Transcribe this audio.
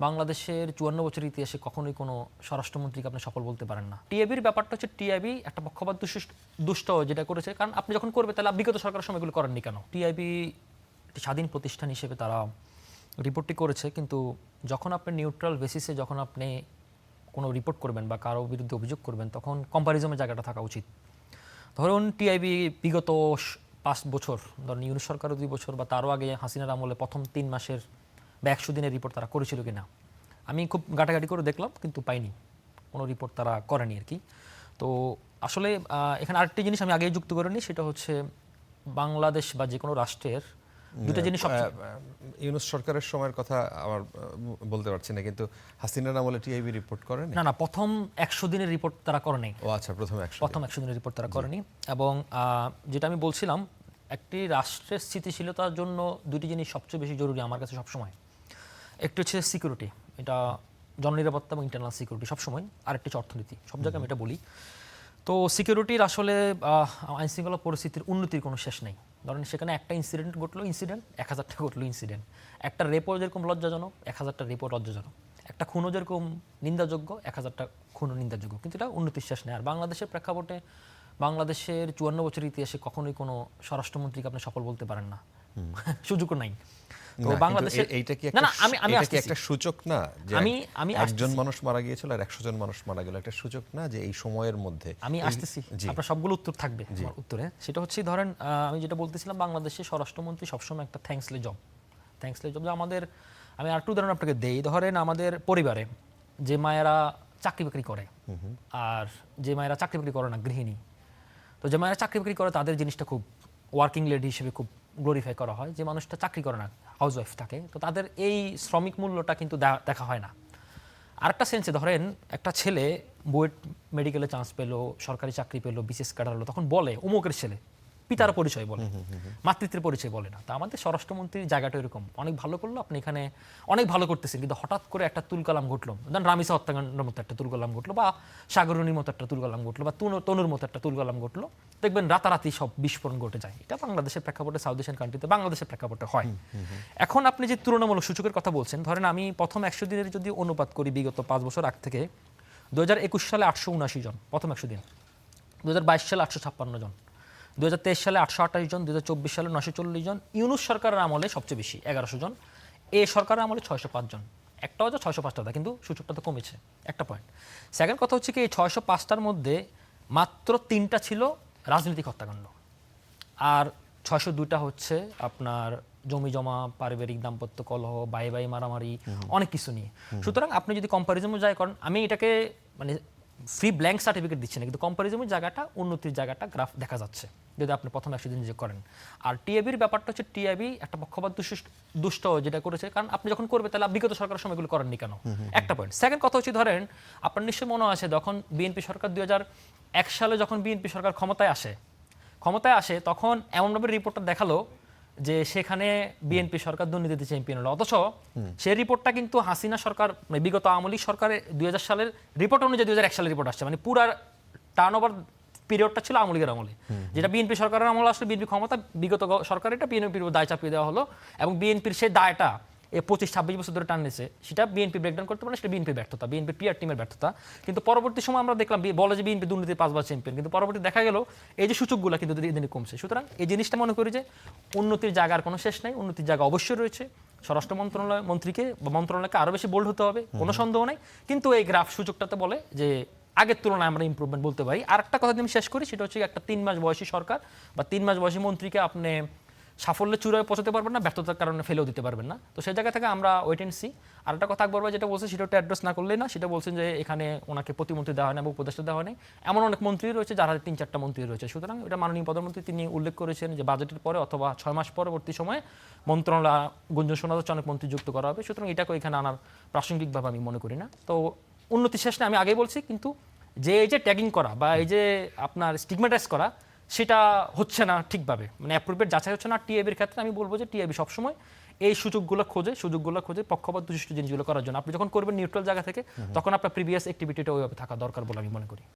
বাংলাদেশের ৫৪ বছরের ইতিহাসে কখনোই কোনো স্বরাষ্ট্রমন্ত্রীকে আপনি সফল বলতে পারেন না। টিআইবির ব্যাপারটা হচ্ছে টিআইবি একটা পক্ষপাত দুষ্ট যেটা করেছে, কারণ আপনি যখন করবে তাহলে বিগত সরকারের সময় এগুলো করেননি কেন? টিআইবি একটি স্বাধীন প্রতিষ্ঠান হিসেবে তারা রিপোর্টটি করেছে, কিন্তু যখন আপনি নিউট্রাল বেসিসে যখন আপনি কোনো রিপোর্ট করবেন বা কারো বিরুদ্ধে অভিযোগ করবেন তখন কম্প্যারিজমের জায়গাটা থাকা উচিত। ধরুন টিআইবি বিগত ৫ বছর, ধরুন ইউনূস সরকারের ২ বছর বা তারও আগে হাসিনার আমলে প্রথম ৩ মাসের বা ১০০ দিনের রিপোর্ট তারা করেছিল কিনা আমি খুব ঘাটাঘাটি করে দেখলাম, কিন্তু পাইনি, কোনো রিপোর্ট তারা করেনি আর কি। তো আসলে এখানে আরেকটি জিনিস আমি আগেই যুক্ত করে নিই, সেটা হচ্ছে বাংলাদেশ বা যে কোনো রাষ্ট্রের দুটো জিনিস ইউনূস সরকারের সময়ের কথা আমার বলতে পারছি না, কিন্তু হাসিনার আমলে টিআইবি রিপোর্ট করেনি। না, প্রথম ১০০ দিনের রিপোর্ট তারা করেনি। ও আচ্ছা, প্রথম ১০০ দিনের রিপোর্ট তারা করেনি। এবং যেটা আমি বলছিলাম, একটি রাষ্ট্রের স্থিতিশীলতার জন্য দুটি জিনিস সবচেয়ে বেশি জরুরি আমার কাছে সবসময়। একটি হচ্ছে সিকিউরিটি, এটা জননিরাপত্তা এবং ইন্টারনাল সিকিউরিটি সবসময়, আরেকটি হচ্ছে অর্থনীতি। সব জায়গায় আমি এটা বলি। তো সিকিউরিটির আসলে আইনশৃঙ্খলা পরিস্থিতির উন্নতির কোনো শেষ নেই। ধরেন সেখানে একটা ইনসিডেন্ট ঘটলো, ১,০০০টা ঘটলো ইনসিডেন্ট। একটা রেপো যেরকম লজ্জাজনক, ১,০০০টা রেপো লজ্জাজনক। একটা খুনও যেরকম নিন্দাযোগ্য, ১,০০০টা খুনও নিন্দাযোগ্য, কিন্তু এটা উন্নতির শেষ নেই। আর বাংলাদেশের প্রেক্ষাপটে বাংলাদেশের ৫৪ বছরের ইতিহাসে কখনোই কোনো স্বরাষ্ট্রমন্ত্রীকে আপনি সফল বলতে পারেন না, সুযোগও নাই। এইটা কি একটা সূচক না যে একজন মানুষ মারা গিয়েছিল আর ১০০ জন মানুষ মারা গেল? একটা সূচক না যে এই সময়ের মধ্যে? আমি আসতেছি, আপনার সবগুলো উত্তর থাকবে আমার উত্তরে। সেটা হচ্ছে ধরেন আমি যেটা বলতেছিলাম, বাংলাদেশের স্বরাষ্ট্রমন্ত্রী সবসময় একটা থ্যাঙ্কসলে জব। আমাদের, আমি আরেকটু উদাহরণ আপনাকে দেই। ধরেন আমাদের পরিবারে যে মায়েরা চাকরি বাকরি করে আর যে মায়েরা চাকরি বাকরি করে না, গৃহিণী, তো যে মায়েরা চাকরি বাকরি করে তাদের জিনিসটা খুব ওয়ার্কিং লেডি হিসেবে খুব গ্লোরিফাই করা হয়। যে মানুষটা চাকরি করে না, হাউস ওয়াইফ থাকে, তো তাদের এই শ্রমিক মূল্যটা কিন্তু দেখা হয় না। আরেকটা সেন্সে ধরেন একটা ছেলে বুয়েট মেডিকেলে চান্স পেলো, সরকারি চাকরি পেলো, বিসিএস ক্যাডার হলো, তখন বলে অমুকের ছেলে, পিতার পরিচয় বলে, মাতৃত্বের পরিচয় বলে না। তা আমাদের স্বরাষ্ট্রমন্ত্রীর জায়গাটা এরকম, অনেক ভালো করলো, আপনি এখানে অনেক ভালো করতেছেন, কিন্তু হঠাৎ করে একটা তুলকালাম ঘটলো, ধরেন রামিসা হত্যাকাণ্ডের মতো একটা তুলকালাম ঘটলো, বা সাগরণীর মতো একটা তুলকালাম ঘটলো, বা তনুর মতো একটা তুলকালাম ঘটলো, দেখবেন রাতারাতি সব বিস্ফোরণ ঘটে যায়। এটা বাংলাদেশের প্রেক্ষাপটে, সাউথ এশিয়ান কান্ট্রিতে বাংলাদেশের প্রেক্ষাপটে হয়। এখন আপনি যে তুলনামূলক সূচকের কথা বলছেন, ধরেন আমি প্রথম ১০০ দিনের যদি অনুপাত করি বিগত ৫ বছর আগ থেকে, ২০২১ সালে ৮৭৯ জন প্রথম ১০০ দিন, ২০২২ সালে ৮৫৬ জন, ২০২৩ সালে ৮২৮ জন, ২০২৪ সালে ৯৪০ জন, ইউনূস সরকারের আমলে সবচেয়ে বেশি ১১০০ জন, এ সরকারের আমলে ৬০৫ জন। একটা হচ্ছে ৬০৫টা, কিন্তু সূচকটা তো কমেছে, একটা পয়েন্ট। সেকেন্ড কথা হচ্ছে কি, এই ৬০৫টার মধ্যে মাত্র ৩টা ছিল রাজনৈতিক হত্যাকাণ্ড, আর ৬০২টা হচ্ছে আপনার জমি জমা, পারিবারিক দাম্পত্য কলহ, বাই মারামারি, অনেক কিছু নিয়ে। সুতরাং আপনি যদি কম্প্যারিজমের জায়গা করেন, আমি এটাকে মানে ফ্রি ব্ল্যাঙ্ক সার্টিফিকেট দিচ্ছি না, কিন্তু কম্প্যারিজমের জায়গাটা, উন্নতির জায়গাটা গ্রাফ দেখা যাচ্ছে যদি আপনি প্রথম ১০০ দিন যে করেন। আর টিআইবির ব্যাপারটা হচ্ছে টিআইবি একটা পক্ষপাত দুষ্ট যেটা করেছে, কারণ আপনি যখন করবে তাহলে বিগত সরকারের সময় এগুলো করেননি কেন? একটা পয়েন্ট। সেকেন্ড কথা হচ্ছে ধরেন আপনার নিশ্চয়ই মনে আছে, যখন বিএনপি সরকার ২০০১ সালে যখন বিএনপি সরকার ক্ষমতায় আসে তখন এমনভাবে রিপোর্টটা দেখালো যে সেখানে বিএনপি সরকার দুর্নীতিতে চ্যাম্পিয়ন হলো, অথচ সেই রিপোর্টটা কিন্তু হাসিনা সরকার বিগত আওয়ামী লীগ সরকারের ২০০০ সালের রিপোর্ট অনুযায়ী ২০০১ সালের রিপোর্ট আসছে, মানে পুরা টার্ন ওভার পিরিয়ডটা ছিল আওয়ামী লীগের আমলে। যেটা বিএনপি সরকারের আমলে আসলে বিএনপি ক্ষমতা, বিগত সরকার এটা বিএনপির দায় চাপিয়ে দেওয়া হলো, এবং বিএনপির সেই দায়টা ২৫-২৬ বছর ধরে টানছে, সেটা বিএনপি ব্রেকডাউন করতে পারে, সেটা বিএনপির ব্যর্থতা, বিএনপির পিআর টিমের ব্যর্থতা। কিন্তু পরবর্তী সময় আমরা দেখলাম বলে যে বিএনপি দুর্নীতি ৫ বার চ্যাম্পিয়ন, কিন্তু পরবর্তী দেখা গেল এই যে সূচকগুলো কিন্তু দিনে কমছে। সুতরাং এই জিনিসটা মনে করি যে উন্নতির জায়গার কোনো শেষ নাই, উন্নতির জায়গা অবশ্যই রয়েছে। স্বরাষ্ট্র মন্ত্রীকে বা মন্ত্রণালয়কে আরও বেশি বোল্ড হতে হবে, কোনো সন্দেহ নেই, কিন্তু এই গ্রাফ সূচকটাতে বলে যে আগের তুলনায় আমরা ইমপ্রুভমেন্ট বলতে পারি। আর একটা কথা আমি শেষ করি, সেটা হচ্ছে একটা ৩ মাস বয়সী সরকার বা ৩ মাস বয়সী মন্ত্রীকে আপনি সাফল্যের চূড়ায় পৌঁছাতে পারবেন না, ব্যর্থতার কারণে ফেলেও দিতে পারবেন না। তো সেই জায়গা থেকে আমরা ওয়েট অ্যান্ড সি। আর একটা কথা আকবর ভাই যেটা বলছে সেটা অ্যাড্রেস না করলেই না, সেটা বলছেন যে এখানে ওনাকে প্রতিমন্ত্রী দেওয়া হয় না বা উপদেষ্টা দেওয়া হয় না। এমন অনেক মন্ত্রী রয়েছে যারা ৩-৪টা মন্ত্রী রয়েছে। সুতরাং এটা মাননীয় প্রধানমন্ত্রী তিনি উল্লেখ করেছেন যে বাজেটের পরে অথবা ৬ মাস পরবর্তী সময়ে মন্ত্রণালয় গুঞ্জন শোনা যাচ্ছে অনেক মন্ত্রী যুক্ত করা হবে। সুতরাং এটাকে এখানে আনার প্রাসঙ্গিকভাবে আমি মনে করি না। তো উন্নতি শেষ না, আমি আগেই বলছি, কিন্তু এই যে ট্যাগিং করা বা এই যে আপনার স্টিগমাটাইজ করা, সেটা হচ্ছে না ঠিকভাবে, মানে অ্যাপ্রোপ্রিয়েট যাচাই হচ্ছে না। টিআইবির ক্ষেত্রে আমি বলবো যে টিআইবি সবসময় এই সুযোগগুলো খোঁজে পক্ষপাত দুষ্ট জিনিসগুলো করার জন্য। আপনি যখন করবেন নিউট্রাল জায়গা থেকে, তখন আপনার প্রিভিয়াস অ্যাক্টিভিটিটা ওইভাবে থাকা দরকার বলে আমি মনে করি।